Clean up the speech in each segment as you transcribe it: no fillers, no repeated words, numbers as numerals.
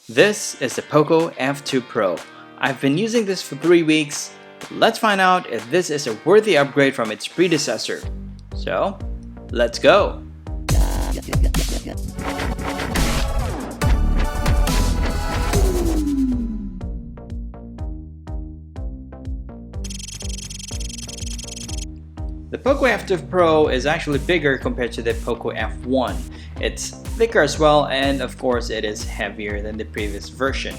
This is the POCO F2 Pro. I've been using this for 3 weeks. Let's find out if this is a worthy upgrade from its predecessor. So, let's go! The POCO F2 Pro is actually bigger compared to the POCO F1. It's thicker as well, and of course it is heavier than the previous version.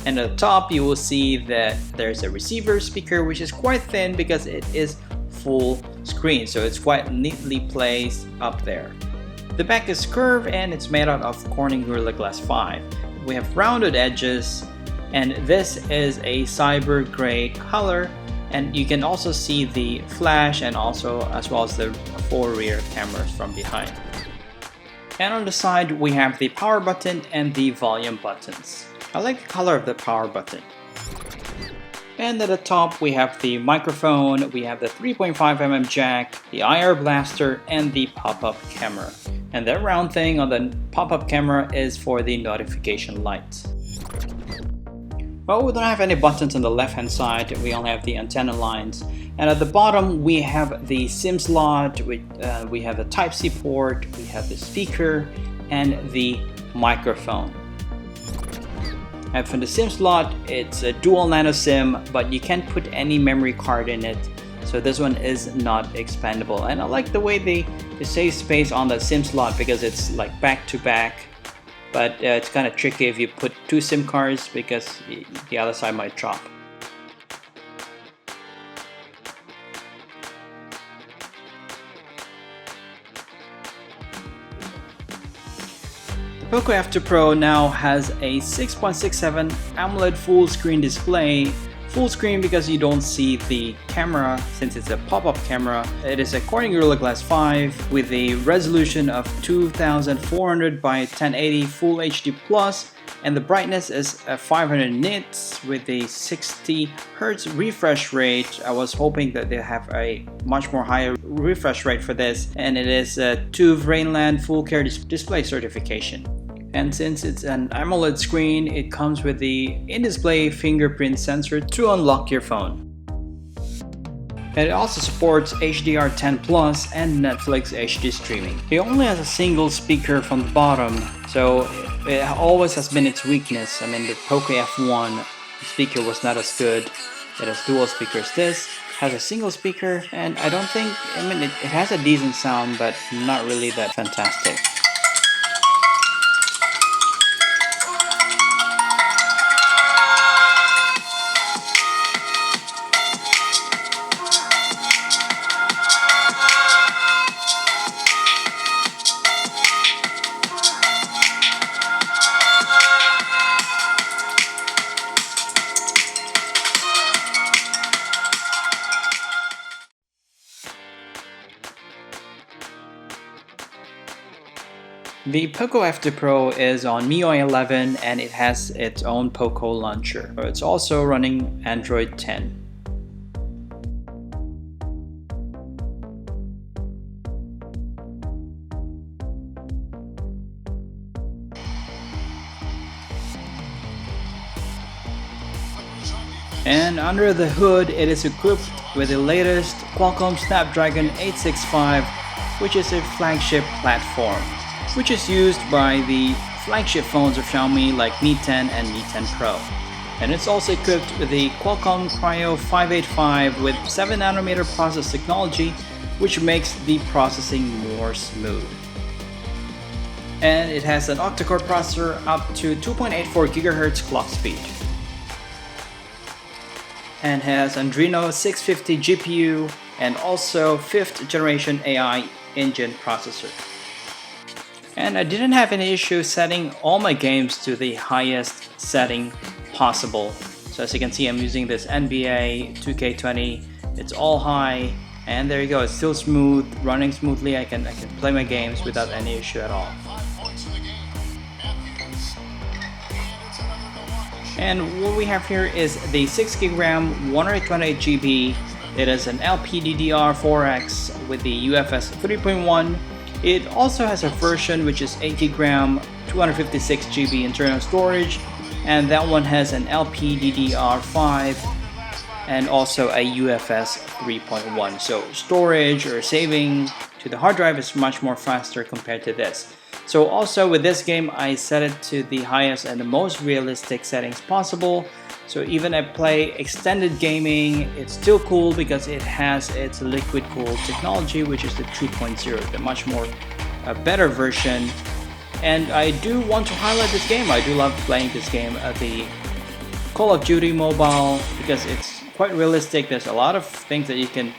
And at the top you will see that there's a receiver speaker which is quite thin because it is full screen, so it's quite neatly placed up there. The back is curved and it's made out of Corning Gorilla Glass 5. We have rounded edges, and this is a cyber gray color. And you can also see the flash and also as well as the 4 rear cameras from behind. And on the side we have the power button and the volume buttons. I like the color of the power button. And at the top we have the microphone, we have the 3.5mm jack, the IR blaster, and the pop-up camera. And that round thing on the pop-up camera is for the notification lights. Well, we don't have any buttons on the left hand side, we only have the antenna lines. And at the bottom we have the SIM slot, we have the Type-C port, we have the speaker, and the microphone. And for the SIM slot, it's a dual nano SIM, but you can't put any memory card in it. So this one is not expandable. And I like the way they save space on the SIM slot because it's like back to back. But it's kind of tricky if you put 2 SIM cards because the other side might drop. The POCO F2 Pro now has a 6.67 AMOLED full screen display. Full screen because you don't see the camera since it's a pop-up camera. It is a Corning Gorilla Glass 5 with a resolution of 2400 by 1080 Full HD Plus, and the brightness is 500 nits with a 60 Hz refresh rate. I was hoping that they have a much more higher refresh rate for this, and it is a TÜV Rheinland Full Care Display certification. And since it's an AMOLED screen, it comes with the in-display fingerprint sensor to unlock your phone. And it also supports HDR10 Plus and Netflix HD streaming. It only has a single speaker from the bottom, so it always has been its weakness. I mean, the POCO F1 speaker was not as good. It has dual speakers. This has a single speaker, and I mean, it has a decent sound, but not really that fantastic. The POCO F2 Pro is on MIUI 11 and it has its own POCO launcher. It's also running Android 10. And under the hood, it is equipped with the latest Qualcomm Snapdragon 865, which is a flagship platform, which is used by the flagship phones of Xiaomi like Mi 10 and Mi 10 Pro. And it's also equipped with the Qualcomm Cryo 585 with 7nm process technology, which makes the processing more smooth. And it has an octa-core processor up to 2.84 GHz clock speed. And has Adreno 650 GPU and also 5th generation AI engine processor. And I didn't have any issue setting all my games to the highest setting possible. So as you can see, I'm using this NBA 2K20. It's all high, and there you go. It's still smooth, running smoothly. I can play my games without any issue at all. And what we have here is the 6GB RAM, 128GB. It is an LPDDR4X with the UFS 3.1. It also has a version which is 8GB RAM, 256GB internal storage, and that one has an LPDDR5 and also a UFS 3.1. So storage or saving to the hard drive is much more faster compared to this. So also with this game, I set it to the highest and the most realistic settings possible. So even if I play extended gaming, it's still cool because it has its LiquidCool technology, which is the 2.0, the much more better version. And I do want to highlight this game. I do love playing this game, the Call of Duty Mobile, because it's quite realistic. There's a lot of things that you can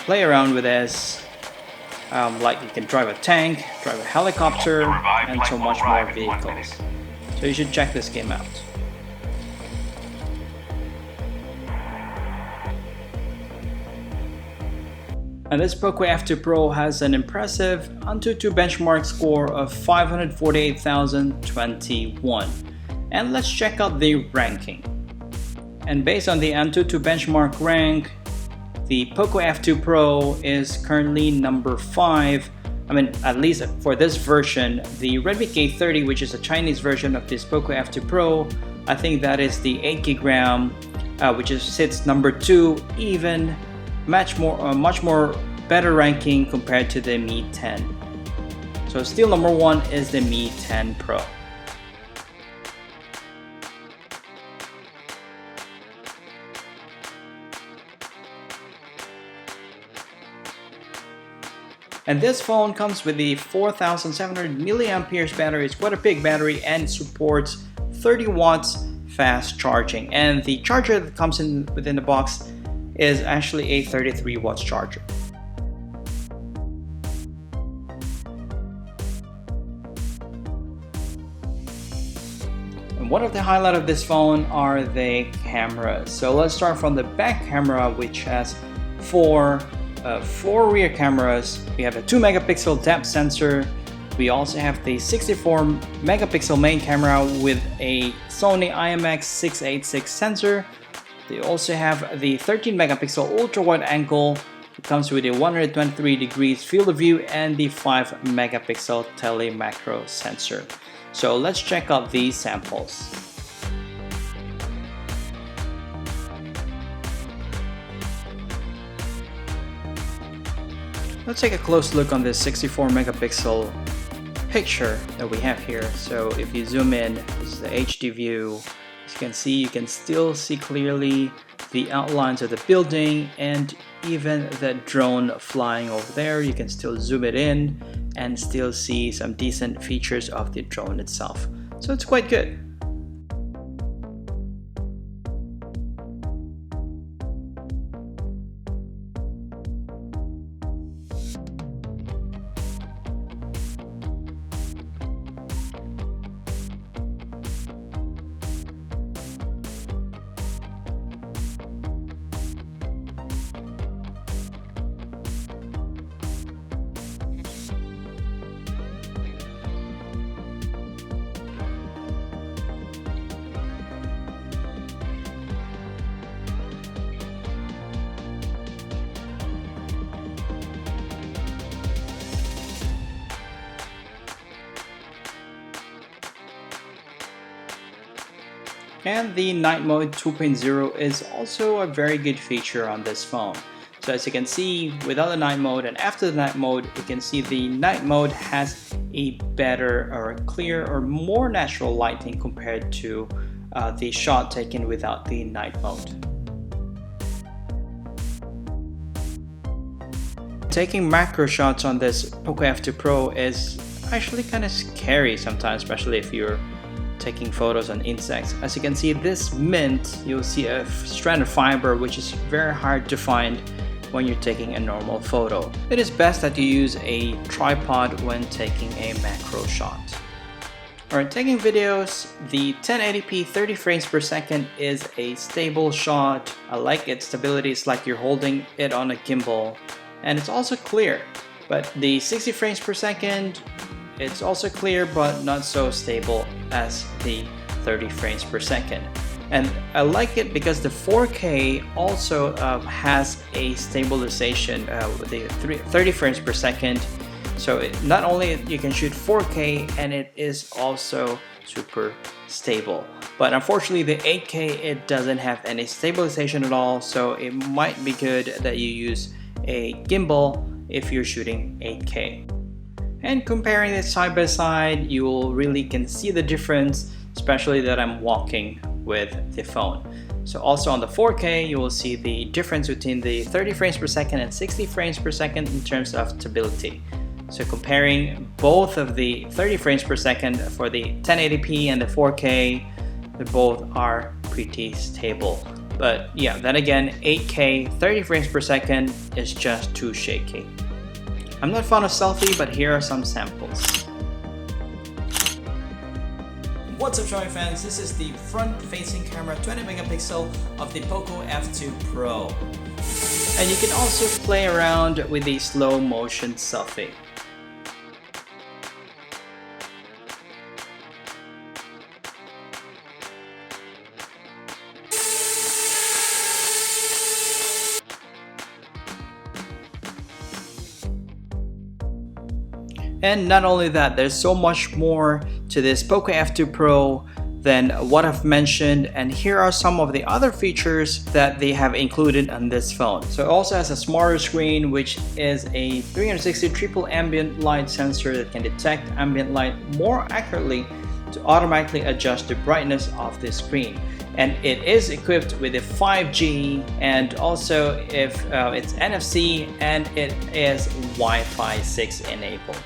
play around with this. Like you can drive a tank, drive a helicopter, and so much more vehicles. So you should check this game out. And this POCO F2 Pro has an impressive AnTuTu benchmark score of 548,021. And let's check out the ranking. And based on the AnTuTu benchmark rank, the POCO F2 Pro is currently number 5. I mean, at least for this version. The Redmi K30, which is a Chinese version of this POCO F2 Pro, I think that is the 8GB RAM, which sits number 2, even much more better ranking compared to the Mi 10. So still number 1 is the Mi 10 Pro. And this phone comes with the 4700 mAh battery. It's quite a big battery and supports 30 watts fast charging. And the charger that comes within the box is actually a 33 watts charger. And one of the highlights of this phone are the cameras. So let's start from the back camera, which has four rear cameras. We have a 2 megapixel depth sensor. We also have the 64 megapixel main camera with a Sony IMX686 sensor. They also have the 13 megapixel ultra wide angle. It comes with a 123 degrees field of view and the 5 megapixel tele macro sensor. So let's check out these samples. Let's take a close look on this 64 megapixel picture that we have here. So if you zoom in, this is the HD view. As you can see, you can still see clearly the outlines of the building and even the drone flying over there. You can still zoom it in and still see some decent features of the drone itself. So it's quite good. And the night mode 2.0 is also a very good feature on this phone. So as you can see, without the night mode and after the night mode, you can see the night mode has a better or clear or more natural lighting compared to the shot taken without the night mode. Taking macro shots on this POCO F2 Pro is actually kind of scary sometimes, especially if you're taking photos on insects. As you can see, this mint, you'll see a strand of fiber which is very hard to find when you're taking a normal photo. It is best that you use a tripod when taking a macro shot. Alright, taking videos, the 1080p 30 frames per second is a stable shot. I like its stability. It's like you're holding it on a gimbal, and it's also clear. But the 60 frames per second, it's also clear but not so stable as the 30 frames per second. And I like it because the 4K also has a stabilization with the 30 frames per second. So not only you can shoot 4K, and it is also super stable. But unfortunately the 8K, it doesn't have any stabilization at all, so it might be good that you use a gimbal if you're shooting 8K. And comparing it side by side, you will really can see the difference, especially that I'm walking with the phone. So also on the 4K, you will see the difference between the 30 frames per second and 60 frames per second in terms of stability. So comparing both of the 30 frames per second for the 1080p and the 4K, they both are pretty stable. But yeah, then again, 8K 30 frames per second is just too shaky. I'm not fond of selfie, but here are some samples. What's up, Xiaomi fans? This is the front-facing camera 20 megapixel of the POCO F2 PRO. And you can also play around with the slow motion selfie. And not only that, there's so much more to this POCO F2 PRO than what I've mentioned, and here are some of the other features that they have included on this phone. So it also has a smarter screen, which is a 360 triple ambient light sensor that can detect ambient light more accurately to automatically adjust the brightness of the screen. And it is equipped with a 5G, and also if it's NFC, and it is Wi-Fi 6 enabled.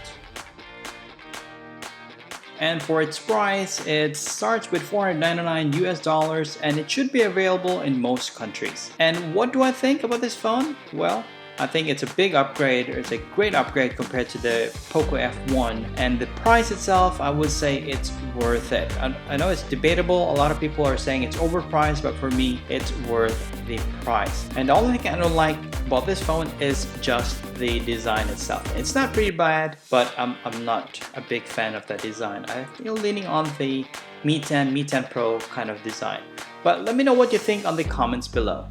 And for its price, it starts with $499 US, and it should be available in most countries. And what do I think about this phone? Well, I think it's a big upgrade. It's a great upgrade compared to the POCO F1, and the price itself, I would say it's worth it. I know it's debatable. A lot of people are saying it's overpriced, but for me, it's worth the price. And the only thing I don't like about this phone is just the design itself. It's not pretty bad, but I'm not a big fan of the design. I feel leaning on the Mi 10 Pro kind of design. But let me know what you think on the comments below.